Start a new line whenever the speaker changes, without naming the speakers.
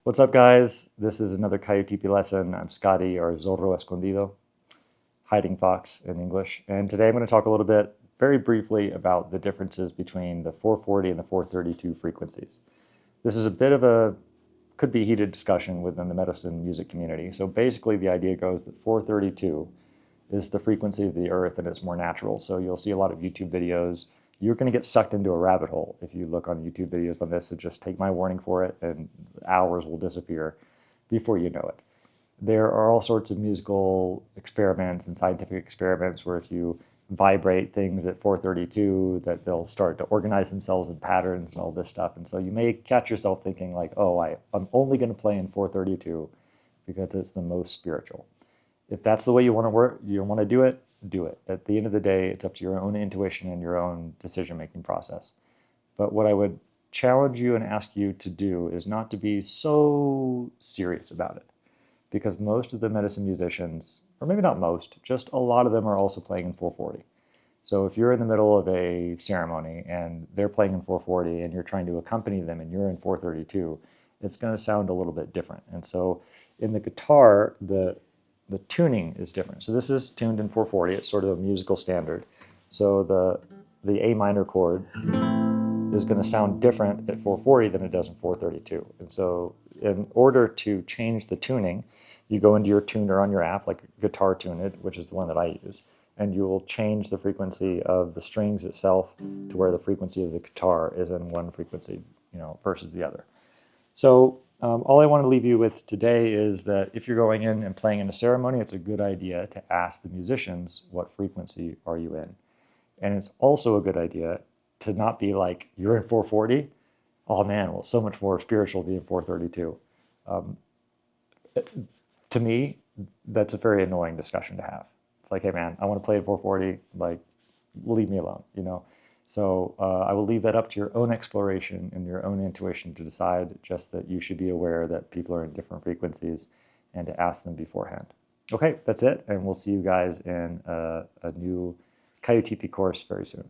What's up, guys? This is another Coyote lesson. I'm Scotty, or Zorro Escondido, hiding fox in English. And today I'm going to talk a little bit, very briefly, about the differences between the 440 and the 432 frequencies. This is a bit of a, could be heated discussion within the medicine music community. So basically the idea goes that 432 is the frequency of the earth and it's more natural. So you'll see a lot of YouTube videos. You're going to get sucked into a rabbit hole if you look on YouTube videos on this, so just take my warning for it and hours will disappear before you know it. There are all sorts of musical experiments and scientific experiments where if you vibrate things at 432 that they'll start to organize themselves in patterns and all this stuff. And so you may catch yourself thinking like, oh, I'm only going to play in 432 because it's the most spiritual. If that's the way you want to work, you want to do it, do it. At the end of the day, it's up to your own intuition and your own decision-making process. But what I would challenge you and ask you to do is not to be so serious about it. Because most of the medicine musicians, or maybe not most, just a lot of them are also playing in 440. So if you're in the middle of a ceremony and they're playing in 440 and you're trying to accompany them and you're in 432, it's going to sound a little bit different. And so in the guitar, the tuning is different. So this is tuned in 440. It's sort of a musical standard. So the A minor chord is going to sound different at 440 than it does in 432. And so in order to change the tuning, you go into your tuner on your app, like Guitar Tuned, which is the one that I use, and you will change the frequency of the strings itself to where the frequency of the guitar is in one frequency, versus the other. So all I want to leave you with today is that if you're going in and playing in a ceremony, it's a good idea to ask the musicians, what frequency are you in? And it's also a good idea to not be like, you're in 440? Oh man, well, so much more spiritual to be in 432. To me, that's a very annoying discussion to have. It's like, hey man, I want to play at 440, like, leave me alone, So I will leave that up to your own exploration and your own intuition to decide, just that you should be aware that people are in different frequencies and to ask them beforehand. Okay, that's it, and we'll see you guys in a new Coyote course very soon.